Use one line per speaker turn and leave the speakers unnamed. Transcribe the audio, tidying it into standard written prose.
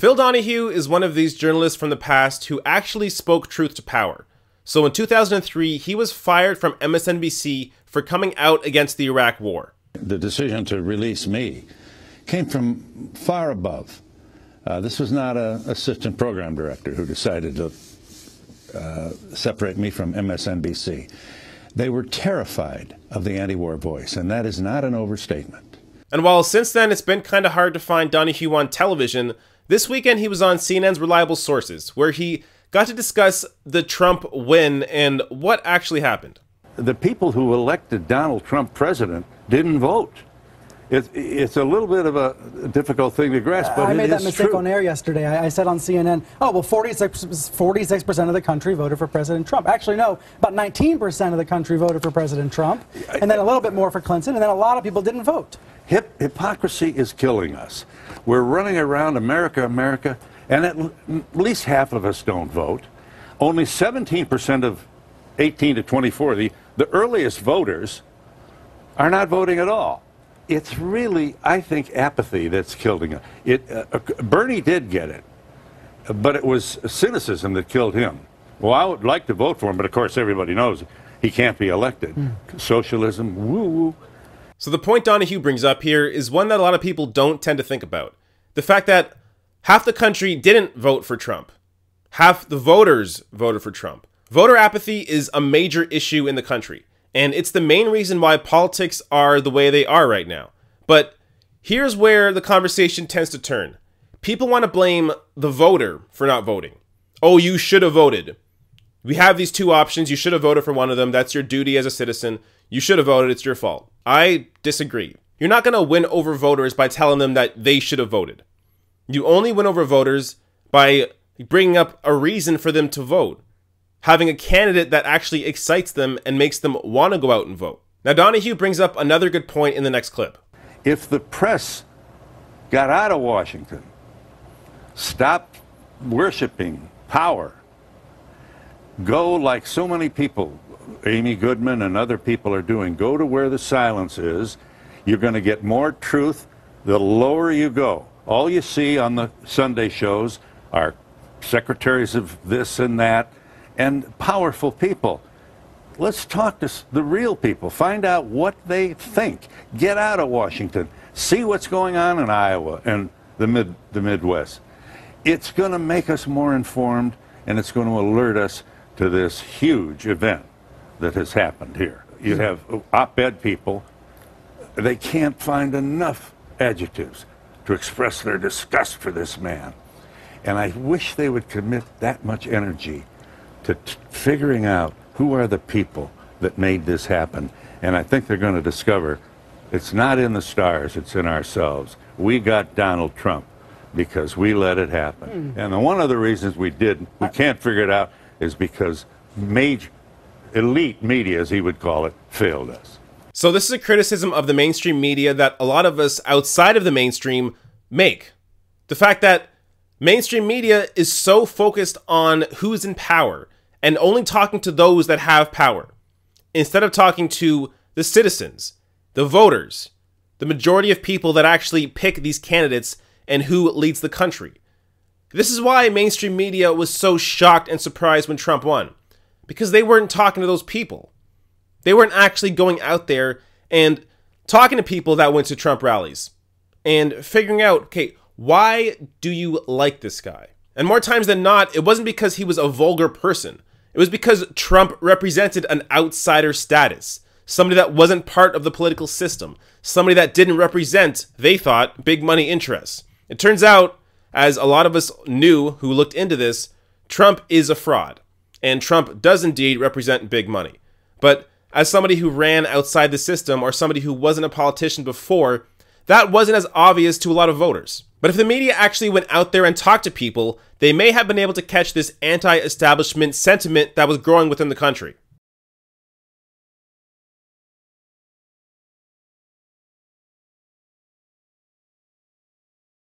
Phil Donahue is one of these journalists from the past who actually spoke truth to power. So in 2003, he was fired from MSNBC for coming out against the Iraq War.
The decision to release me came from far above. This was not an assistant program director who decided to separate me from MSNBC. They were terrified of the anti-war voice, and that is not an overstatement.
And while since then it's been kind of hard to find Donahue on television, this weekend he was on CNN's Reliable Sources, where he got to discuss the Trump win and what actually happened.
The people who elected Donald Trump president didn't vote. It's a little bit of a difficult thing to grasp, but
I made that mistake
true.
On air yesterday. I said on CNN, oh, well, 46% of the country voted for President Trump. Actually, no, about 19% of the country voted for President Trump, and then a little bit more for Clinton, and then a lot of people didn't vote.
Hypocrisy is killing us. We're running around America, America, and at least half of us don't vote. Only 17% of 18 to 24, the earliest voters, are not voting at all. It's really, I think, apathy that's killing us. Bernie did get it, but it was cynicism that killed him. Well, I would like to vote for him, but of course everybody knows he can't be elected. Socialism, woo-woo.
So the point Donahue brings up here is one that a lot of people don't tend to think about. The fact that half the country didn't vote for Trump. Half the voters voted for Trump. Voter apathy is a major issue in the country, and it's the main reason why politics are the way they are right now. But here's where the conversation tends to turn. People want to blame the voter for not voting. Oh, you should have voted. We have these two options. You should have voted for one of them. That's your duty as a citizen. You should have voted. It's your fault. I disagree. You're not going to win over voters by telling them that they should have voted. You only win over voters by bringing up a reason for them to vote. Having a candidate that actually excites them and makes them want to go out and vote. Now, Donahue brings up another good point in the next clip.
If the press got out of Washington, stopped worshiping power, go like so many people, Amy Goodman and other people are doing, go to where the silence is, you're going to get more truth the lower you go. All you see on the Sunday shows are secretaries of this and that, and powerful people. Let's talk to the real people. Find out what they think. Get out of Washington. See what's going on in Iowa and the Midwest. It's going to make us more informed, and it's going to alert us to this huge event that has happened here. You have op-ed people. They can't find enough adjectives to express their disgust for this man. And I wish they would commit that much energy to figuring out who are the people that made this happen. And I think they're going to discover it's not in the stars, it's in ourselves. We got Donald Trump because we let it happen. And one of the reasons we can't figure it out, is because major elite media, as he would call it, failed us.
So this is a criticism of the mainstream media that a lot of us outside of the mainstream make. The fact that mainstream media is so focused on who's in power and only talking to those that have power, instead of talking to the citizens, the voters, the majority of people that actually pick these candidates and who leads the country. This is why mainstream media was so shocked and surprised when Trump won, because they weren't talking to those people. They weren't actually going out there and talking to people that went to Trump rallies and figuring out, okay, why do you like this guy? And more times than not, it wasn't because he was a vulgar person. It was because Trump represented an outsider status, somebody that wasn't part of the political system, somebody that didn't represent, they thought, big money interests. It turns out, as a lot of us knew who looked into this, Trump is a fraud, and Trump does indeed represent big money. But as somebody who ran outside the system, or somebody who wasn't a politician before, that wasn't as obvious to a lot of voters. But if the media actually went out there and talked to people, they may have been able to catch this anti-establishment sentiment that was growing within the country.